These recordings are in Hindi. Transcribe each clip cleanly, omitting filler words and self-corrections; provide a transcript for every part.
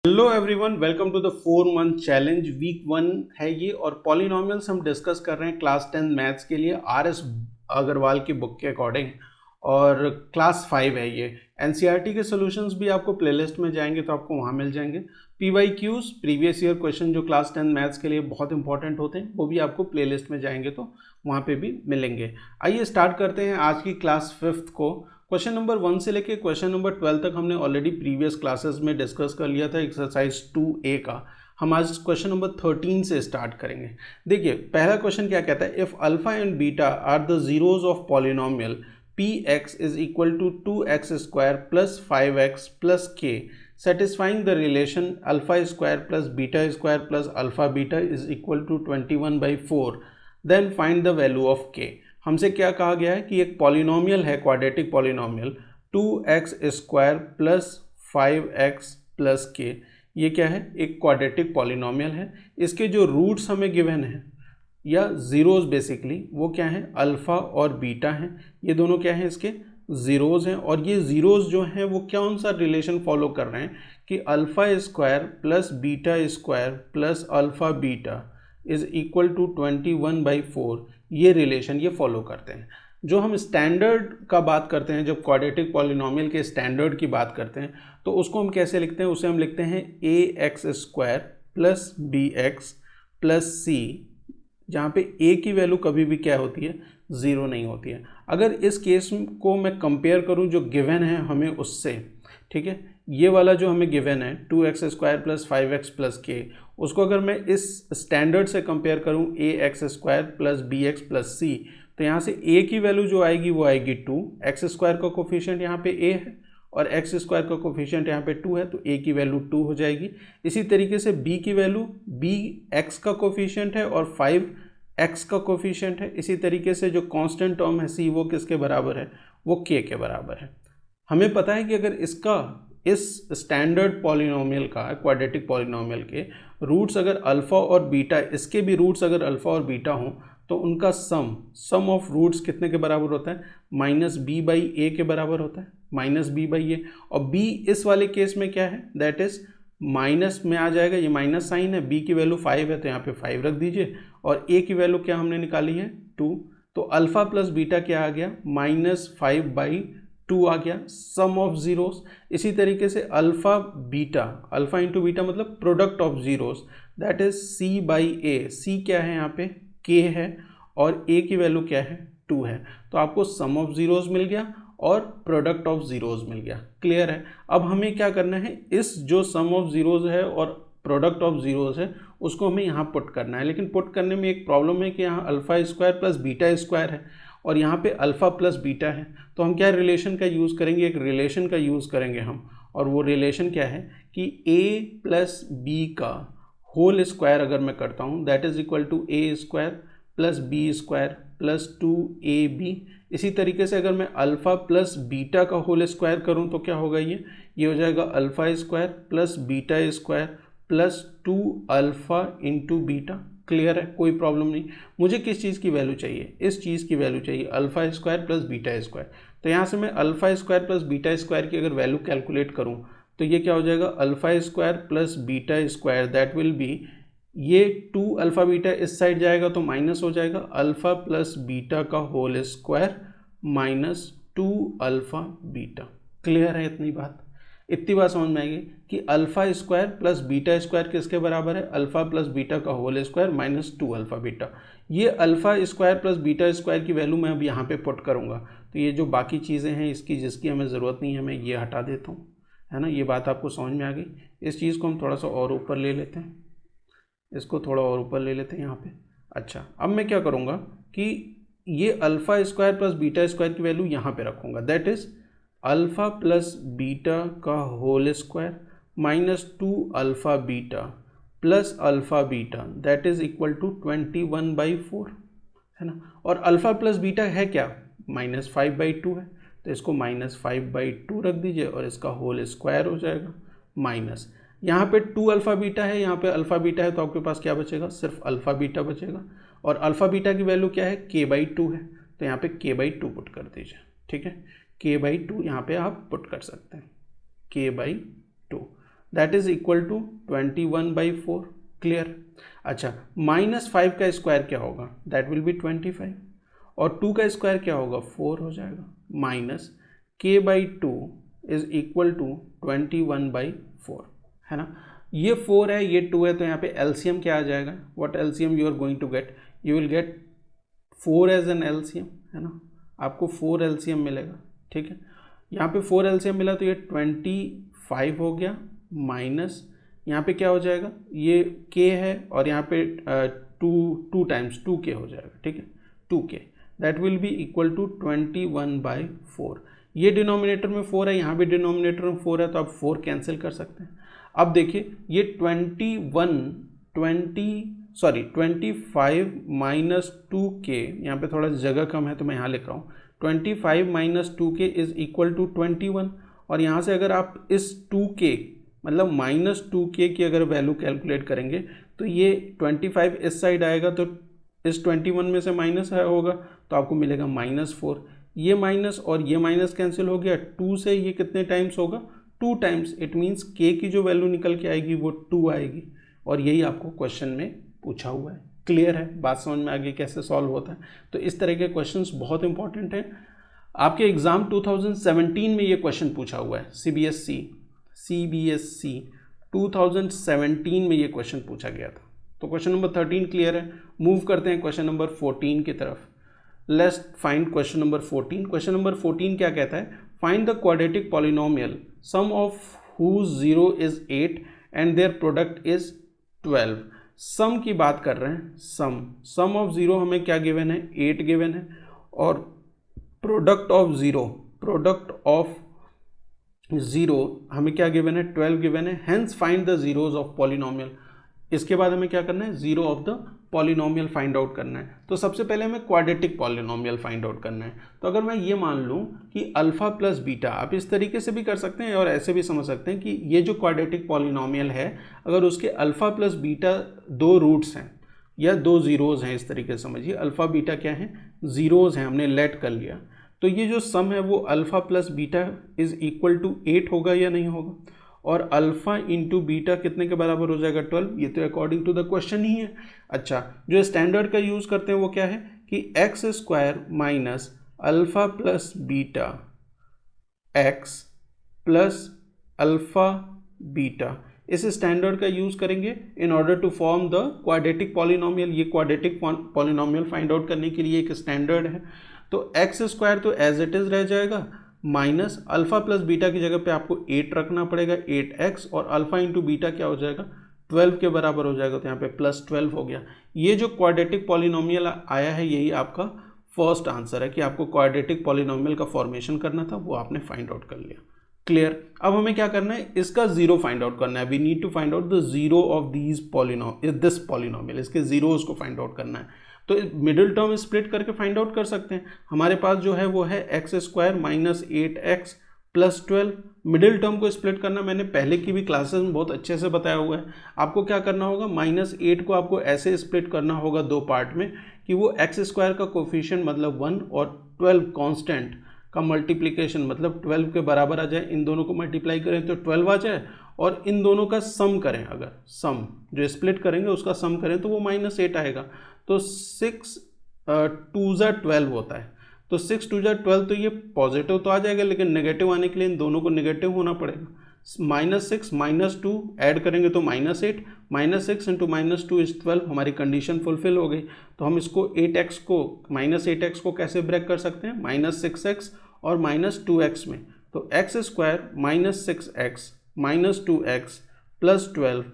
Hello everyone, welcome to the 4 month challenge. Week 1 है ये और पॉलिनोमियल्स हम डिस्कस कर रहे हैं क्लास 10 मैथ्स के लिए आर.एस. अग्रवाल की बुक के अकॉर्डिंग। और क्लास 5 है ये। एनसीईआरटी के सॉल्यूशंस भी आपको प्लेलिस्ट में जाएंगे तो आपको वहाँ मिल जाएंगे। पीवाईक्यूज प्रीवियस ईयर क्वेश्चन जो क्लास 10 मैथ्स के लिए बहुत इंपॉर्टेंट होते हैं वो भी आपको प्लेलिस्ट में जाएंगे तो वहाँ पे भी मिलेंगे। आइए स्टार्ट करते हैं आज की क्लास 5 को। क्वेश्चन नंबर 1 से लेके क्वेश्चन नंबर 12 तक हमने ऑलरेडी प्रीवियस क्लासेस में डिस्कस कर लिया था एक्सरसाइज 2A का। हम आज क्वेश्चन नंबर 13 से स्टार्ट करेंगे। देखिए पहला क्वेश्चन क्या कहता है, if alpha and beta are the zeros of polynomial px is equal to 2x square plus 5x plus k satisfying the relation alpha square plus beta square plus alpha beta is equal to 21/4, then find the value of k। हमसे क्या कहा गया है कि एक पॉलिनोमियल है, quadratic polynomial 2x square plus 5x plus के। ये क्या है, एक क्वाड्रेटिक पॉलिनोमियल है। इसके जो रूट्स हमें गिवन है या जीरोज बेसिकली वो क्या है, अल्फ़ा और बीटा हैं। ये दोनों क्या है, इसके ज़ीरोज़ हैं। और ये ज़ीरोज़ जो हैं वो कौन सा रिलेशन फॉलो कर रहे हैं कि alpha square plus beta square plus alpha beta is equal to 21/4। ये रिलेशन ये फॉलो करते हैं। जो हम स्टैंडर्ड का बात करते हैं, जब क्वाड्रेटिक पॉलिनोमियल के स्टैंडर्ड की बात करते हैं तो उसको हम कैसे लिखते हैं, उसे हम लिखते हैं ax square plus bx plus c, जहाँ पे a की वैल्यू कभी भी क्या होती है, ज़ीरो नहीं होती है। अगर इस केस को मैं कंपेयर करूँ जो गिवन है हमें उससे, ठीक है, ये वाला जो हमें गिवन है 2x square plus 5x plus के, उसको अगर मैं इस स्टैंडर्ड से कंपेयर करूँ ax square plus bx plus c, तो यहाँ से a की वैल्यू जो आएगी वो आएगी 2, x स्क्वायर का कोफिशिएंट यहाँ पे a है और x स्क्वायर का कोफिशिएंट यहाँ पे 2 है तो a की वैल्यू 2 हो जाएगी। इसी तरीके से b की वैल्यू, b x का कोफिशिएंट है और 5x का कोफिशिएंट है। इसी तरीके से जो कांस्टेंट टर्म है c वो किसके बराबर है, वो k के बराबर है। हमें पता है कि अगर इसका, इस स्टैंडर्ड पॉलिनोमियल का, क्वाड्रेटिक पॉलिनोमियल के रूट्स अगर अल्फ़ा और बीटा, इसके भी रूट्स अगर अल्फ़ा और बीटा हों तो उनका सम ऑफ रूट्स कितने के बराबर होता है, -b/a के बराबर होता है, -b/a। और b इस वाले केस में क्या है, दैट इज माइनस में आ जाएगा, ये माइनस साइन है, b की वैल्यू 5 है तो यहाँ पे 5 रख दीजिए और a की वैल्यू क्या हमने निकाली है 2, तो अल्फ़ा प्लस बीटा क्या आ गया, -5/2 आ गया, सम ऑफ जीरोस। इसी तरीके से alpha beta, alpha into beta मतलब product of zeros, that is c/a। c क्या है यहाँ पे, k है और a की वैल्यू क्या है, 2 है। तो आपको सम ऑफ जीरोस मिल गया और प्रोडक्ट ऑफ जीरोस मिल गया। क्लियर है। अब हमें क्या करना है, इस जो सम ऑफ जीरोस है और प्रोडक्ट ऑफ जीरोस है उसको हमें यहाँ पुट करना है। लेकिन पुट करने में एक प्रॉब्लम है कि यहाँ alpha square plus beta square है और यहाँ पे अल्फ़ा प्लस बीटा है। तो हम क्या रिलेशन का यूज़ करेंगे, एक रिलेशन का यूज़ करेंगे हम, और वो रिलेशन क्या है कि a प्लस बी का होल स्क्वायर अगर मैं करता हूँ that is equal to a square plus B square plus 2ab। इसी तरीके से अगर मैं अल्फ़ा प्लस बीटा का होल स्क्वायर करूं तो क्या होगा, ये हो जाएगा alpha square plus beta square plus 2 alpha into beta. Clear है, कोई प्रॉब्लम नहीं। मुझे किस चीज़ की वैल्यू चाहिए, इस चीज़ की वैल्यू चाहिए, alpha square plus beta square. तो यहाँ से मैं alpha square plus beta square की अगर वैल्यू कैलकुलेट करूँ तो ये क्या हो जाएगा, alpha square plus beta square that will B, ये 2 अल्फ़ा बीटा इस साइड जाएगा तो माइनस हो जाएगा, अल्फ़ा प्लस बीटा का whole square minus 2 alpha beta. Clear है, इतनी बात समझ में आएगी कि alpha square plus beta square किसके बराबर है, अल्फ़ा प्लस बीटा का whole square minus 2 alpha beta. ये alpha square plus beta square की वैल्यू मैं अब यहाँ पे पुट करूँगा तो ये जो बाकी चीज़ें हैं इसकी, जिसकी हमें ज़रूरत नहीं है, मैं ये हटा देता हूँ, है ना। ये बात आपको समझ में आ गई। इस चीज़ को हम थोड़ा सा और ऊपर ले लेते हैं, इसको थोड़ा और ऊपर ले लेते हैं यहाँ पे। अच्छा, अब मैं क्या करूँगा कि ये alpha square plus beta square की वैल्यू यहाँ पे रखूँगा, that is alpha plus beta का whole square minus 2 alpha beta plus alpha beta that is equal to 21/4, है ना। और अल्फ़ा प्लस बीटा है क्या, -5/2 है, तो इसको -5/2 रख दीजिए और इसका होल स्क्वायर हो जाएगा माइनस, यहाँ पे 2 अल्फ़ा बीटा है, यहाँ पे अल्फ़ा बीटा है तो आपके पास क्या बचेगा, सिर्फ अल्फ़ा बीटा बचेगा। और अल्फ़ा बीटा की वैल्यू क्या है, k/2 है, तो यहाँ पे k/2 पुट कर दीजिए। ठीक है, k/2 यहाँ पे आप पुट कर सकते हैं, k/2। That is equal to 21/4। Clear. अच्छा, -5 का स्क्वायर क्या होगा, दैट विल बी 25, और 2 का स्क्वायर क्या होगा, 4 हो जाएगा, minus k/2 is equal to 21/4, है ना। ये 4 है, ये 2 है, तो यहाँ पे एलसीएम क्या आ जाएगा, what LCM you are going to get, you will get 4 as an LCM, है ना, आपको 4 एलसीएम मिलेगा। ठीक है, यहाँ पे 4 एलसीएम मिला तो ये 25 हो गया, माइनस यहाँ पे क्या हो जाएगा, ये k है और यहाँ पे 2 टाइम्स 2k हो जाएगा। ठीक है, 2k that will be equal to 21/4। ये डिनोमिनेटर में 4 है, यहाँ भी डिनोमिनेटर में 4 है, तो आप 4 कैंसिल कर सकते हैं। अब देखिए ये 25 माइनस 2k, यहाँ पे थोड़ा जगह कम है तो मैं यहाँ लिख रहा हूँ, 25 minus 2k is equal to 21, और यहाँ से अगर आप इस 2k मतलब -2k की अगर वैल्यू कैलकुलेट करेंगे तो ये 25 इस साइड आएगा, तो इस 21 में से माइनस होगा तो आपको मिलेगा -4। ये माइनस और ये माइनस कैंसिल हो गया, 2 से ये कितने टाइम्स होगा, 2 टाइम्स, इट मीन्स k की जो वैल्यू निकल के आएगी वो 2 आएगी, और यही आपको क्वेश्चन में पूछा हुआ है। क्लियर है, बात समझ में आ गई कैसे सॉल्व होता है। तो इस तरह के क्वेश्चंस बहुत इंपॉर्टेंट हैं, आपके एग्जाम 2017 में ये क्वेश्चन पूछा हुआ है, CBSC 2017 में ये क्वेश्चन पूछा गया था। तो क्वेश्चन नंबर 13 क्लियर है। मूव करते हैं क्वेश्चन नंबर 14 की तरफ। Let's find question number 14। Question number 14 क्या कहता है, find the quadratic polynomial sum of whose 0 is 8 and their product is 12। Sum की बात कर रहे हैं, सम ऑफ 0 हमें क्या गिवन है, 8 गिवन है, और प्रोडक्ट ऑफ 0 हमें क्या गिवन है, 12 गिवन है। Hence find the zeros of polynomial. इसके बाद हमें क्या करना है, zero of the polynomial find out करना है। तो सबसे पहले हमें क्वाड्रेटिक पॉलिनोमियल फाइंड आउट करना है। तो अगर मैं ये मान लूँ कि अल्फा प्लस बीटा, आप इस तरीके से भी कर सकते हैं और ऐसे भी समझ सकते हैं कि ये जो क्वाड्रेटिक पॉलिनोमियल है, अगर उसके अल्फा प्लस बीटा 2 रूट्स हैं या 2 जीरोज हैं, इस तरीके से समझिए, अल्फा बीटा क्या है, जीरोज हैं, हमने लेट कर लिया, तो ये जो सम है वो alpha plus beta is equal to 8 होगा या नहीं होगा, और अल्फा इंटू बीटा कितने के बराबर हो जाएगा, 12। ये तो अकॉर्डिंग टू द क्वेश्चन ही है। अच्छा, जो स्टैंडर्ड का यूज़ करते हैं वो क्या है कि x square minus alpha plus beta x plus alpha beta, इस स्टैंडर्ड का यूज़ करेंगे in order to form the quadratic polynomial. ये क्वाड्रेटिक पॉलिनोमियल फाइंड आउट करने के लिए एक स्टैंडर्ड है। तो एक्स स्क्वायर तो एज इट इज़ रह जाएगा, माइनस अल्फा प्लस बीटा की जगह पे आपको 8 रखना पड़ेगा, 8x, और अल्फा इंटू बीटा क्या हो जाएगा, 12 के बराबर हो जाएगा, तो यहाँ पे +12 हो गया। ये जो क्वाड्रेटिक पॉलिनोमियल आया है यही आपका फर्स्ट आंसर है कि आपको क्वाड्रेटिक पॉलिनोमियल का फॉर्मेशन करना था, वो आपने फाइंड आउट कर लिया। क्लियर। अब हमें क्या करना है, इसका जीरो फाइंड आउट करना है। We need to find out the zero of this polynomial, इसके जीरोस को फाइंड आउट करना है। तो मिडिल टर्म स्प्लिट करके फाइंड आउट कर सकते हैं। हमारे पास जो है वो है x square minus 8x plus 12। Middle term को स्प्लिट करना मैंने पहले की भी क्लासेस में बहुत अच्छे से बताया हुआ है। आपको क्या करना होगा, -8 को आपको ऐसे स्प्लिट करना होगा 2 पार्ट में कि वो एक्स स्क्वायर का कोफिशिएंट मतलब 1 और 12 कांस्टेंट का मल्टीप्लिकेशन मतलब 12 के बराबर आ जाए। इन दोनों को मल्टीप्लाई करें तो 12 आ जाए, और इन दोनों का सम करें, अगर सम जो स्प्लिट करेंगे उसका सम करें तो वो -8 आएगा। तो 6 2 ज़ा 12 होता है, तो 6 2 ज़ा 12, तो ये पॉजिटिव तो आ जाएगा, लेकिन नेगेटिव आने के लिए इन दोनों को नेगेटिव होना पड़ेगा। -6 -2 ऐड करेंगे तो -8, -6 इंटू -2 इज 12, हमारी कंडीशन फुलफिल हो गई। तो हम इसको 8x को -8x को कैसे ब्रेक कर सकते हैं, -6x और -2x में। तो x square -6x -2x plus 12,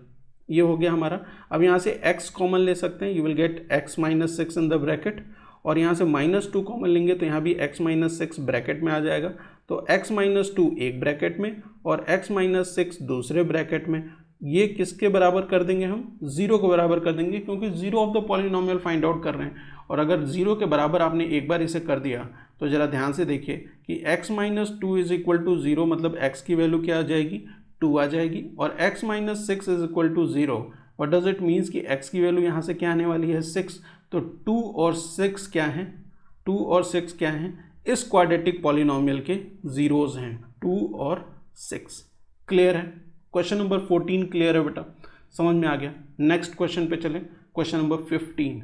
ये हो गया हमारा। अब यहाँ से x कॉमन ले सकते हैं, you will gate x -6 in the bracket, और यहाँ से -2 कॉमन लेंगे तो यहाँ भी x -6 ब्रैकेट में आ जाएगा। तो x -2 एक ब्रैकेट में और x -6 दूसरे ब्रैकेट में। ये किसके बराबर कर देंगे, हम 0 के बराबर कर देंगे, क्योंकि zero of the polynomial find out कर रहे हैं। और अगर 0 के बराबर आपने एक बार इसे कर दिया तो ज़रा ध्यान से देखिए कि x -2 इज इक्वल टू 0, मतलब x की वैल्यू क्या आ जाएगी, 2 आ जाएगी, और x -6 is equal to 0। What does it means कि x की वैल्यू यहाँ से क्या आने वाली है, 6। तो 2 और 6 क्या हैं, 2 और 6 क्या हैं, इस क्वाड्रेटिक पॉलिनोमियल के जीरोज हैं, 2 और 6। क्लियर है। क्वेश्चन नंबर 14 क्लियर है बेटा, समझ में आ गया। नेक्स्ट क्वेश्चन पे चलें, question number 15,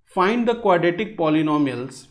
find the quadratic polynomials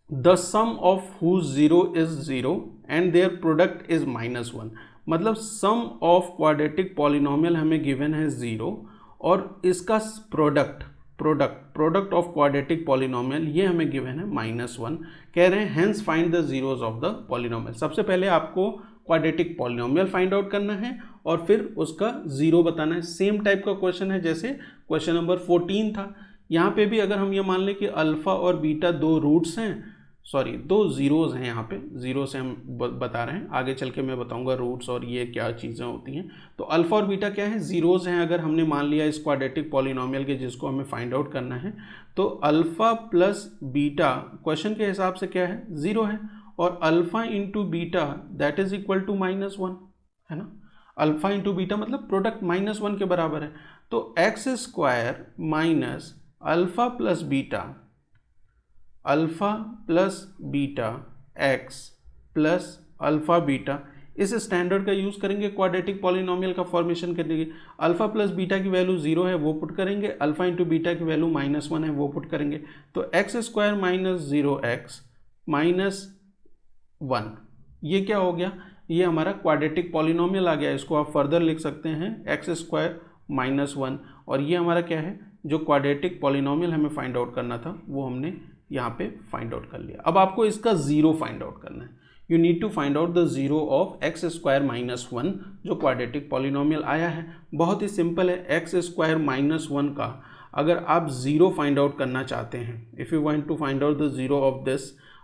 the sum of whose zero is zero and their product is -1। मतलब सम ऑफ क्वाड्रेटिक पॉलिनोमियल हमें गिवन है 0 और इसका प्रोडक्ट ऑफ क्वाड्रेटिक पॉलिनोमियल ये हमें गिवन है -1। कह रहे हैं hence find the zeros of the polynomial. सबसे पहले आपको क्वाड्रेटिक पॉलिनोमियल फाइंड आउट करना है और फिर उसका जीरो बताना है। सेम टाइप का क्वेश्चन है जैसे क्वेश्चन नंबर 14 था। यहाँ पे भी अगर हम ये मान लें कि अल्फा और बीटा दो रूट्स हैं, सॉरी दो जीरोज हैं, यहाँ पे जीरो से हम बता रहे हैं, आगे चल के मैं बताऊंगा रूट्स और ये क्या चीज़ें होती हैं। तो अल्फा और बीटा क्या है, जीरोज हैं। अगर हमने मान लिया इस क्वाड्रेटिक पॉलिनोमियल के जिसको हमें फाइंड आउट करना है, तो अल्फा प्लस बीटा क्वेश्चन के हिसाब से क्या है, जीरो है, और alpha into beta that is equal to -1 है ना। अल्फा इंटू बीटा मतलब प्रोडक्ट -1 के बराबर है। तो x square minus alpha plus beta x plus alpha beta, इस स्टैंडर्ड का यूज़ करेंगे क्वाड्रेटिक पॉलिनोमियल का फॉर्मेशन करने के। अल्फा प्लस बीटा की वैल्यू 0 है वो पुट करेंगे, अल्फा इंटू बीटा की वैल्यू -1 है वो पुट करेंगे। तो x square minus 0x minus 1, ये क्या हो गया, ये हमारा क्वाड्रेटिक पॉलिनोमियल आ गया। इसको आप फर्दर लिख सकते हैं एक्स स्क्वायर -1, और ये हमारा क्या है, जो क्वाड्रेटिक पॉलिनोमियल हमें फाइंड आउट करना था वो हमने यहाँ पे फाइंड आउट कर लिया। अब आपको इसका जीरो फाइंड आउट करना है। You need to find out the zero of x square -1 जो क्वाड्रेटिक पॉलिनोमियल आया है। बहुत ही सिंपल है, एक्स स्क्वायर -1 का अगर आप जीरो फाइंड आउट करना चाहते हैं, if you want to find out the zero of this,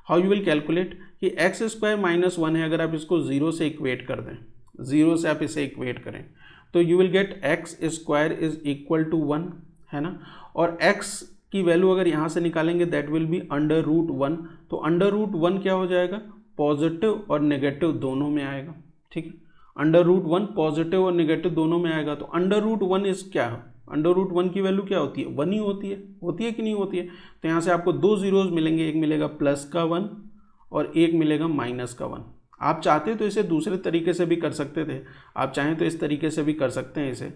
how you will calculate कि एक्स स्क्वायर -1 है, अगर आप इसको जीरो से इक्वेट कर दें, जीरो से आप इसे इक्वेट करें तो you will get x square is equal to 1 है ना। और x की वैल्यू अगर यहाँ से निकालेंगे दैट विल बी √1। तो √1 क्या हो जाएगा, पॉजिटिव और नेगेटिव दोनों में आएगा, ठीक है। √1 पॉजिटिव और नेगेटिव दोनों में आएगा। तो √1 इज क्या है, √1 की वैल्यू क्या होती है, 1 ही होती है कि नहीं होती है। तो यहाँ से आपको दो जीरोज मिलेंगे, एक मिलेगा प्लस का 1 और एक मिलेगा माइनस का 1। आप चाहते तो इसे दूसरे तरीके से भी कर सकते थे, आप चाहें तो इस तरीके से भी कर सकते हैं इसे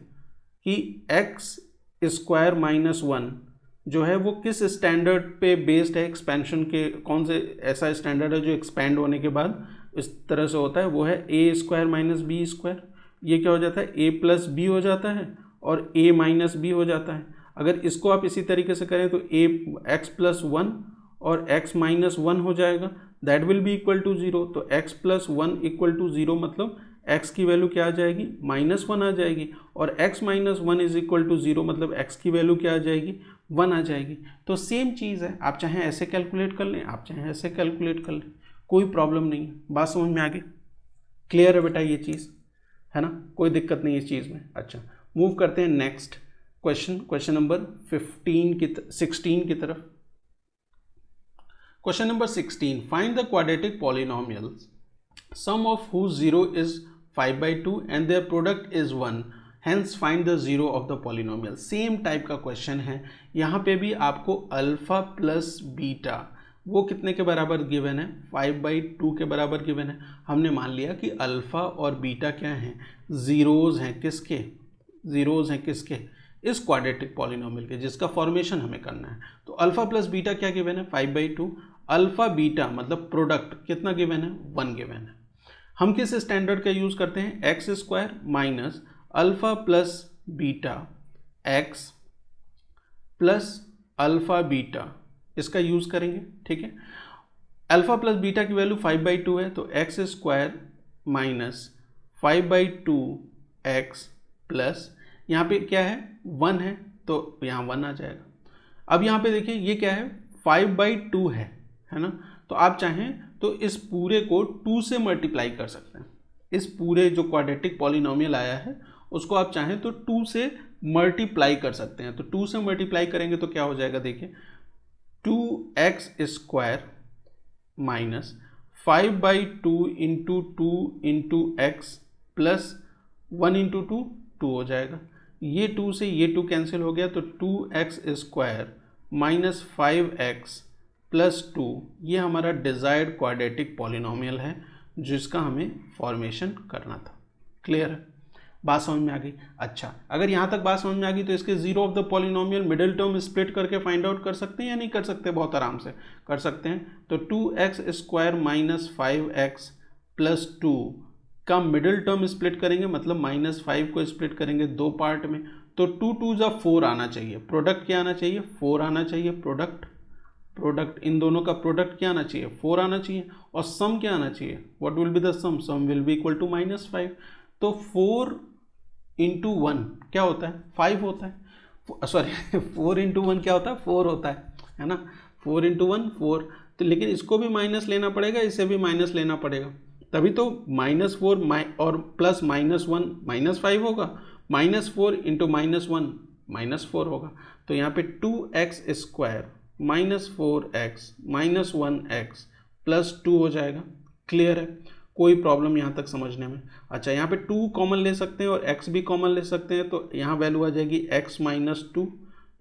कि एक्स स्क्वायर -1 जो है वो किस स्टैंडर्ड पे बेस्ड है, एक्सपेंशन के कौन से ऐसा स्टैंडर्ड है जो एक्सपेंड होने के बाद इस तरह से होता है, वो है a square minus b square. ये क्या हो जाता है, a प्लस बी हो जाता है और a माइनस बी हो जाता है। अगर इसको आप इसी तरीके से करें तो x प्लस 1 और x माइनस 1 हो जाएगा, that will be equal to 0। तो x प्लस 1 इक्वल टू 0 मतलब x की वैल्यू क्या आ जाएगी, -1 आ जाएगी, और x minus 1 is equal to 0 मतलब x की वैल्यू क्या आ जाएगी, 1 आ जाएगी। तो सेम चीज़ है, आप चाहें ऐसे कैलकुलेट कर लें, आप चाहें ऐसे कैलकुलेट कर लें, कोई प्रॉब्लम नहीं है। बात समझ में आ गई, क्लियर है बेटा ये चीज़, है ना, कोई दिक्कत नहीं इस चीज़ में। अच्छा, मूव करते हैं नेक्स्ट क्वेश्चन, क्वेश्चन नंबर 16 की तरफ। Question number 16, find the quadratic polynomials sum of whose zero is 5/2 and their product is 1, hence find the zero of the polynomial। Same type का क्वेश्चन है। यहाँ पे भी आपको अल्फा प्लस बीटा वो कितने के बराबर गिवन है, 5/2 के बराबर गिवन है। हमने मान लिया कि अल्फा और बीटा क्या हैं, जीरोज हैं, किसके, जीरोज हैं किसके, इस क्वाड्रेटिक पॉलिनोमियल के जिसका फॉर्मेशन हमें करना है। तो अल्फा प्लस बीटा क्या गिवन है, 5/2। अल्फा बीटा मतलब प्रोडक्ट कितना गिवन है, 1 गिवन है। हम किस स्टैंडर्ड का यूज़ करते हैं, x square minus alpha plus beta x plus alpha beta, इसका यूज़ करेंगे, ठीक है। अल्फा प्लस बीटा की वैल्यू 5/2 है, तो x square minus 5/2 x plus यहाँ पे क्या है, 1 है, तो यहाँ 1 आ जाएगा। अब यहाँ पे देखिए ये क्या है, 5/2 है ना। तो आप चाहें तो इस पूरे को 2 से मल्टीप्लाई कर सकते हैं। इस पूरे जो क्वाड्रेटिक पॉलिनोमियल आया है उसको आप चाहें तो 2 से मल्टीप्लाई कर सकते हैं। तो 2 से मल्टीप्लाई करेंगे तो क्या हो जाएगा, देखिए 2x square minus 5/2 into 2 into x plus 1 into 2 2 हो जाएगा। ये 2 से ये 2 कैंसिल हो गया, तो 2x square minus 5x plus 2, ये हमारा डिजायर्ड क्वाड्रेटिक पॉलिनोमियल है जिसका हमें फॉर्मेशन करना था। क्लियर है, बात समझ में आ गई। अच्छा, अगर यहाँ तक बात समझ में आ गई तो इसके zero of the polynomial middle term split करके फाइंड आउट कर सकते हैं या नहीं कर सकते? बहुत आराम से कर सकते हैं। तो 2x² माइनस 5x प्लस 2 का मिडिल टर्म स्प्लिट करेंगे, मतलब -5 को स्प्लिट करेंगे दो पार्ट में, तो 2 2 जा 4 आना चाहिए। प्रोडक्ट क्या आना चाहिए? 4 आना चाहिए। प्रोडक्ट इन दोनों का प्रोडक्ट क्या आना चाहिए? 4 आना चाहिए। और सम क्या आना चाहिए? What will be the sum? Sum will be equal to -5। तो 4 इंटू 1 क्या होता है? 5 होता है। सॉरी 4 इंटू 1 क्या होता है? 4 होता है ना। 4 इंटू 1 4। तो लेकिन इसको भी माइनस लेना पड़ेगा, इसे भी माइनस लेना पड़ेगा, तभी तो -4 और प्लस -1 -5 होगा। -4 इंटू -1 -4 होगा। तो यहाँ पे 2x² minus 4x minus 1x plus 2 हो जाएगा। क्लियर है, कोई प्रॉब्लम यहाँ तक समझने में? अच्छा, यहाँ पे 2 कॉमन ले सकते हैं और x भी कॉमन ले सकते हैं, तो यहाँ वैल्यू आ जाएगी x माइनस 2।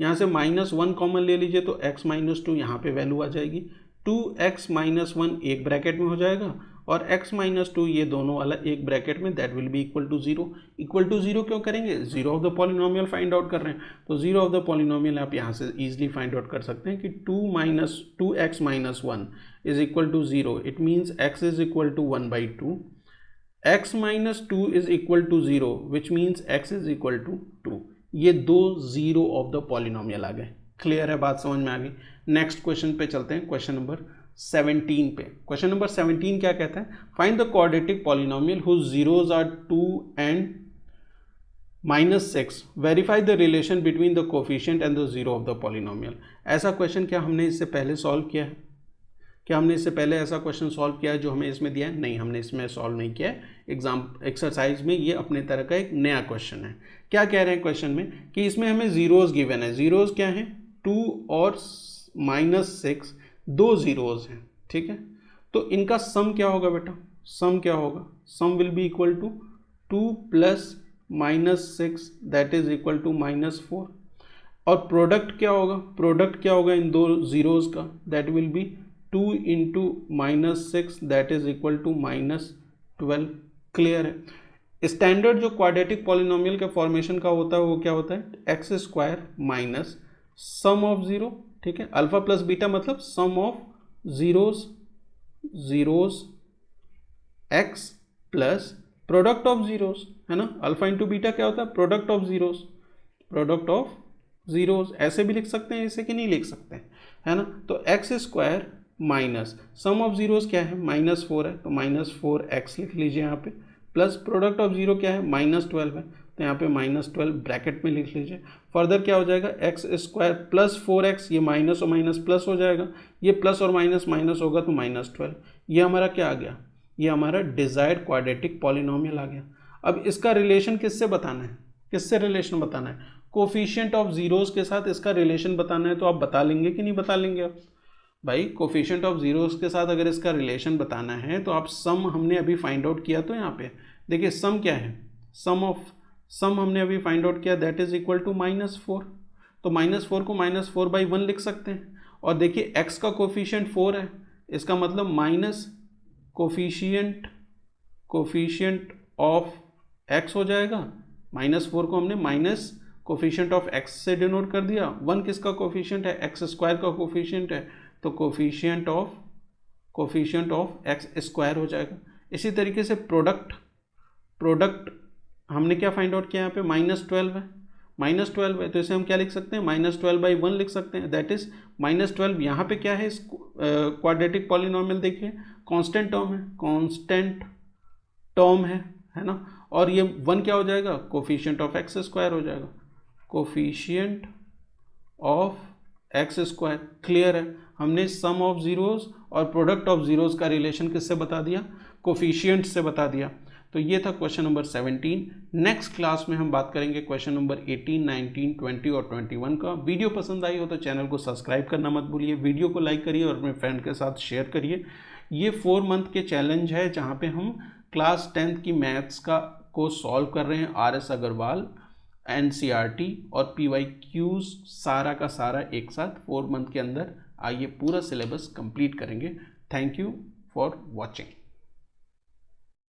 यहाँ से -1 कॉमन ले लीजिए तो x माइनस 2 यहाँ पे वैल्यू आ जाएगी। 2x माइनस 1 एक ब्रैकेट में हो जाएगा और x माइनस 2 ये दोनों वाला एक ब्रैकेट में, that will be equal to 0। Equal to 0 क्यों करेंगे? Zero of the polynomial find out कर रहे हैं, तो जीरो ऑफ द पॉलिनोमियल आप यहाँ से इजीली फाइंड आउट कर सकते हैं कि 2x minus 1 is equal to 0। It means x is equal to 1/2। x minus 2 is equal to 0 which means x is equal to 2। ये दो जीरो ऑफ द पॉलिनोमियल आ गए। क्लियर है, बात समझ में आ गई। नेक्स्ट क्वेश्चन पे चलते हैं, क्वेश्चन नंबर 17 पे। क्वेश्चन नंबर 17 क्या कहता है? Find the quadratic polynomial whose zeros are 2 and -6, verify the relation between the coefficient and the zero of the polynomial. ऐसा क्वेश्चन क्या हमने इससे पहले सॉल्व किया है? क्या हमने इससे पहले ऐसा क्वेश्चन सॉल्व किया है जो हमें इसमें दिया है? नहीं, हमने इसमें सॉल्व नहीं किया है। एग्जाम एक्सरसाइज में ये अपने तरह का एक नया क्वेश्चन है। क्या कह रहे हैं क्वेश्चन में कि इसमें हमें जीरोज गिवन है। जीरोज क्या है? 2 और -6 दो जीरोज हैं, ठीक है। तो इनका सम क्या होगा बेटा? सम क्या होगा? Sum will be equal to 2 plus -6 that is equal to -4। और प्रोडक्ट क्या होगा? प्रोडक्ट क्या होगा इन दो जीरोज का? That will be 2 into -6 that is equal to -12। Clear है। स्टैंडर्ड जो क्वाड्रेटिक पॉलिनोमियल के फॉर्मेशन का होता है वो क्या होता है? x² minus sum of zero, ठीक है। अल्फा प्लस बीटा मतलब sum of zeros x plus product of zeros, है ना। अल्फा इंटू बीटा क्या होता है? Product of zeros. ऐसे भी लिख सकते हैं, ऐसे कि नहीं लिख सकते हैं, है ना। तो x² minus sum of zeros क्या है? -4 है, तो -4x लिख लीजिए यहाँ पे, प्लस प्रोडक्ट ऑफ जीरो क्या है? -12 है, तो यहाँ पे -12 ब्रैकेट में लिख लीजिए। फर्दर क्या हो जाएगा? x² प्लस 4x, ये माइनस और माइनस प्लस हो जाएगा, ये प्लस और माइनस माइनस होगा तो -12। ये हमारा क्या आ गया? ये हमारा डिजायर्ड क्वाड्रेटिक पॉलिनोमियल आ गया। अब इसका रिलेशन किससे बताना है? किससे रिलेशन बताना है? कोफिशिएंट ऑफ जीरोज के साथ इसका रिलेशन बताना है। तो आप बता लेंगे कि नहीं बता लेंगे? आप भाई कोफिशिएंट ऑफ जीरोज के साथ अगर इसका रिलेशन बताना है तो आप सम हमने अभी फाइंड आउट किया, तो यहाँ पे देखिए सम क्या है? सम हमने अभी फाइंड आउट किया, दैट इज इक्वल टू -4। तो -4 को -4/1 लिख सकते हैं। और देखिए x का कोफिशिएंट 4 है, इसका मतलब माइनस कोफिशिएंट ऑफ x हो जाएगा। -4 को हमने माइनस कोफिशिएंट ऑफ x से डिनोट कर दिया। 1 किसका कोफिशिएंट है? x² का कोफिशिएंट है, तो कोफिशिएंट ऑफ x² हो जाएगा। इसी तरीके से प्रोडक्ट हमने क्या फाइंड आउट किया? यहाँ पे -12 है, तो इसे हम क्या लिख सकते हैं? -12/1 लिख सकते हैं, दैट इज -12। यहाँ पे क्या है? इस क्वाड्रेटिक पॉलिनोमियल देखिए कांस्टेंट टर्म है ना। और ये 1 क्या हो जाएगा? कोफिशिएंट ऑफ x² हो जाएगा, कोफिशिएंट ऑफ x²। क्लियर है, हमने सम ऑफ जीरोज और प्रोडक्ट ऑफ जीरोज का रिलेशन किससे बता दिया? कोफिशिएंट से बता दिया। तो ये था क्वेश्चन नंबर 17। नेक्स्ट क्लास में हम बात करेंगे क्वेश्चन नंबर 18, 19, 20 और 21 का। वीडियो पसंद आई हो तो चैनल को सब्सक्राइब करना मत भूलिए, वीडियो को लाइक करिए और अपने फ्रेंड के साथ शेयर करिए। ये 4 मंथ के चैलेंज है जहाँ पे हम क्लास 10th की मैथ्स को सॉल्व कर रहे हैं। RS अग्रवाल, NCERT और PYQs सारा का सारा एक साथ 4 मंथ के अंदर आइए पूरा सिलेबस कंप्लीट करेंगे। Thank you for watching.